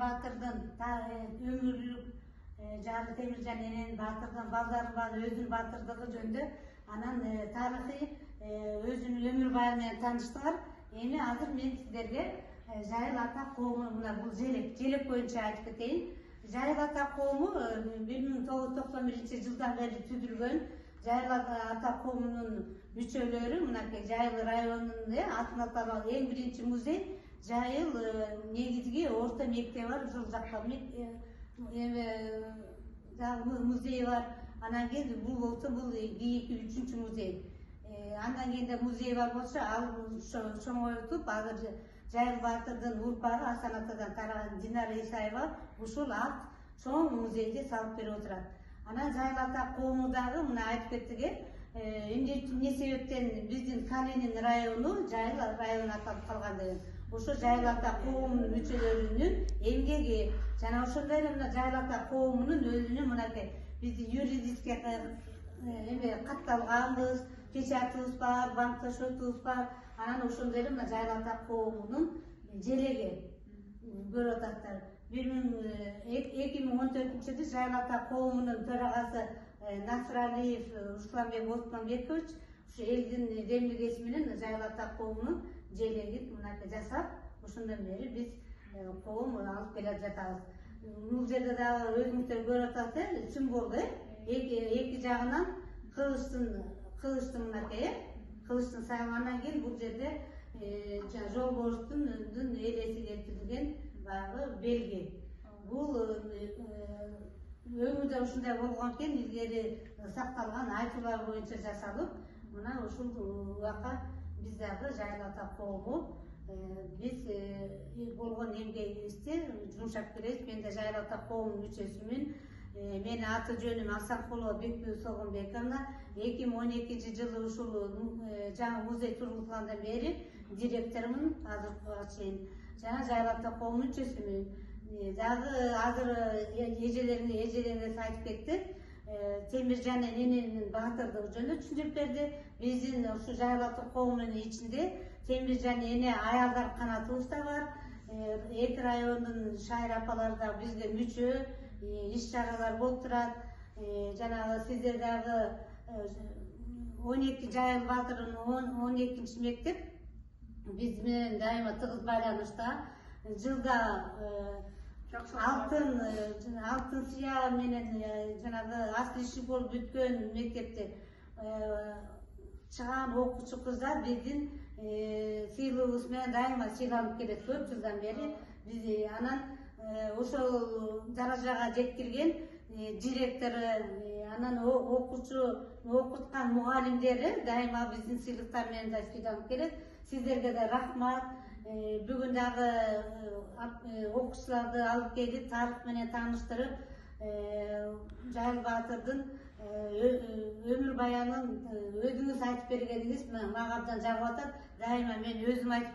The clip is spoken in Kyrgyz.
Батырдын өмүрлүк жары Темиржан эненин Батырдын балдарын баары өзүнүн батырдыгы жөнүндө анан тарыхый өзүнүн өмүр баары менен тааныштыңар. Эми азыр мен сиздерге Жайыл ата коому мына бул желек боюнча айтып кетейин. Жайыл ата коому 1991 жылдан бери түзүлгөн. Жайыл ата коомунун мүчөлөрү мынакей Жайыл районунун атын аталган эң биринчи музей Жайыл негизги орто мектеби бар, ушул жакта музей бар. Анан кийин бул болсо бул кийинки 3-үчү музей. Андан кийин да музей бар болсо, ал чоңойтуп азыр Жайыл Батырдын урпагы Асан атадан тараган Динара Исаева ушул ак чоң музейди салып берип отурат. Анан Жайыл ата коому дагы мына айтып кеттик, эмне себептен биздин Калинин району Жайыл району аталып калган деген. Ошо Жайыл ата коомунун мүчөлөрүнүн эмгеги жана ошондой эле мына Жайыл ата коомунун өзүнүн мынакей биздин юридический катталганбыз, печатыбыз бар, банкта счетубуз бар. Анан ошондой эле мына Жайыл ата коомунун желеги көрүп атасыздар. 2014-жылы Жайыл ата коомунун төрагасы Насыралиев Русланбек Осмонбекович ушу элдин демилгеси менен Жайыл ата коомунун желегин мынакей жасап, ошондон бери биз коом алып келе жатабыз. Бул жерде дагы өзүңүздөр көрүп атасыздар, символ эки жагынан кылычтын мынакей кылычтын сайгандан кийин бул жерде жолборстун элеси келтирилген баягы белги. Бул өмүрдө ушундай болгон экен, илгери сакталган айтуулар боюнча жасалып, мына ушул убакка биз дагы Жайыл ата коому биз болгон эмгегибизди жумшап келебиз. Мен да Жайыл ата коомунун мүчөсүмүн. Менин аты жөнүм Асанкулова Бекбү Согонбековна. 2012-жылы ушул жаңы музей тургузулгандан бери директорумун азыркыга чейин. Жана Жайыл ата коомунун мүчөсүмүн. Дагы азыр эжелериңиз айтып кетти. Темиржан эненин батырдыгы жөнүндө түшүндүрүп берди. Биздин ушу Жайыл ата коомунун ичинде Темиржан эне аялдар канатыбыз да бар. Эки райондун шайыр апалары да бизге мүчө, иш чаралар болуп турат. Жанагы сиздер дагы 12 Жайыл Батырдын 12-чи мектеп биз менен дайыма тыгыз байланышта. Жылда алтын сыя менен жанагы асыл иши болуп бүткөн мектепте чыган окуучу кыздар биздин сыйлыгыбыз менен дайыма сыйланып келет 4 жылдан бери. Биз анан ошол даражага жеткирген директору, анан окуткан мугалимдери дайыма биздин сыйлыктар менен да сыйланып келет. Сиздерге да рахмат. Бүгүн дагы окуучуларды алып келип, тарых менен тааныштырып, Жайыл Батырдын өмүр баянын өзүңүз айтып бергениңиз мага абдан жагып атат. Дайыма мен өзүм айтып